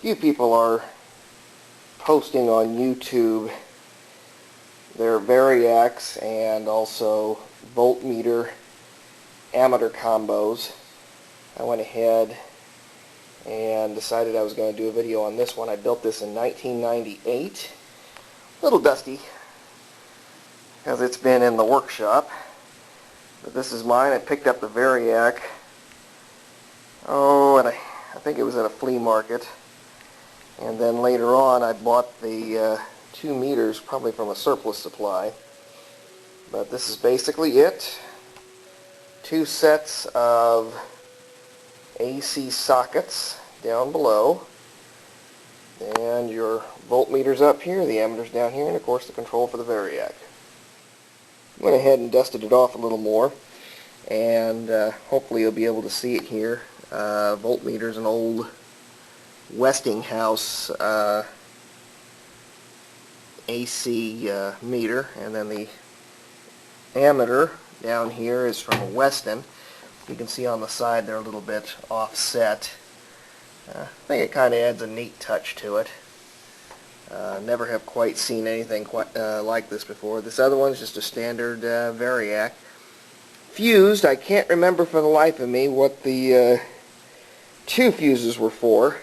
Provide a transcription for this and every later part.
few people are posting on YouTube their variacs and also voltmeter ammeter combos. I went ahead and decided I was going to do a video on this one. I built this in 1998. A little dusty because it's been in the workshop. But this is mine. I picked up the variac. And I think it was at a flea market. And then later on I bought the 2 meters, probably from a surplus supply. But this is basically it. 2 sets of AC sockets down below, and your voltmeters up here, the ammeters down here, and of course the control for the variac. Went ahead and dusted it off a little more, and hopefully you'll be able to see it here. Voltmeter's an old Westinghouse AC meter, and then the ammeter down here is from a Weston. You can see on the side they're a little bit offset. I think it kind of adds a neat touch to it. Never have quite seen anything quite like this before. This other one's just a standard variac. Fused, I can't remember for the life of me what the 2 fuses were for.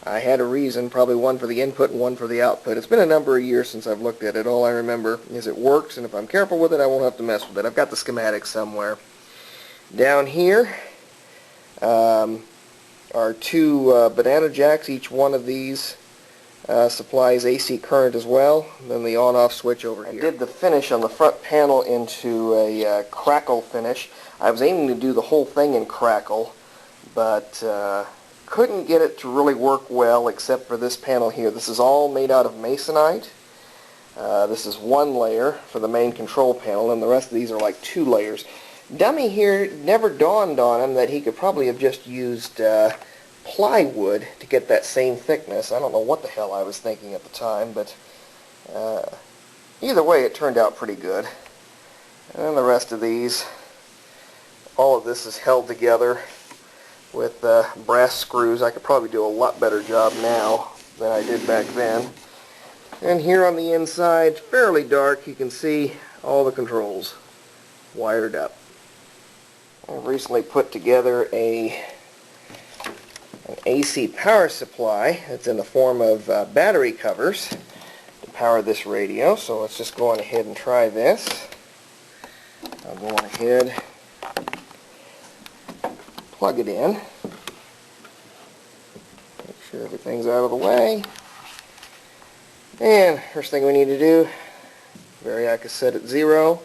I had a reason, probably one for the input and one for the output. It's been a number of years since I've looked at it. All I remember is it works, and if I'm careful with it, I won't have to mess with it. I've got the schematics somewhere. Down here are 2 banana jacks. Each one of these supplies AC current as well. Then the on-off switch over here. I did the finish on the front panel into a crackle finish. I was aiming to do the whole thing in crackle, but couldn't get it to really work well except for this panel here. This is all made out of masonite. This is 1 layer for the main control panel, and the rest of these are like 2 layers. Dummy here never dawned on him that he could probably have just used plywood to get that same thickness. I don't know what the hell I was thinking at the time, but either way it turned out pretty good. And then the rest of these, all of this is held together with brass screws. I could probably do a lot better job now than I did back then. And here on the inside, fairly dark, you can see all the controls wired up. I've recently put together an AC power supply. It's in the form of battery covers to power this radio. So let's just go on ahead and try this. I'll go on ahead, plug it in, make sure everything's out of the way. And first thing we need to do, variac is set at 0.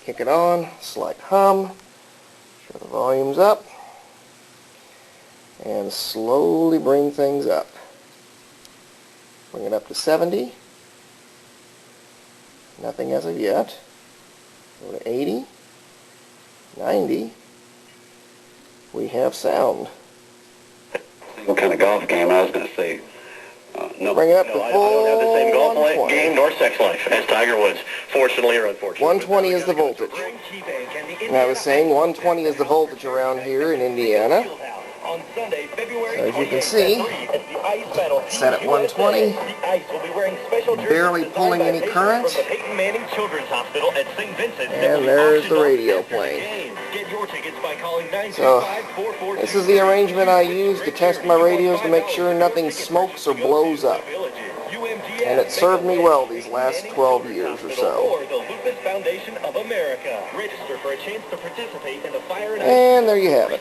Kick it on, slight hum, sure the volume's up, and slowly bring things up. Bring it up to 70. Nothing as of yet. Go to 80, 90. We have sound. What kind of golf game? I was going to say. No, bring it up to I don't have the same golf 120. game nor sex life as Tiger Woods, fortunately or unfortunately. 120 is the voltage. And I was saying 120 is the voltage around here in Indiana. So as you can see, set at 120, barely pulling any current, and there's the radio playing. So this is the arrangement I use to test my radios to make sure nothing smokes or blows up. And it served me well these last 12 years or so. And there you have it.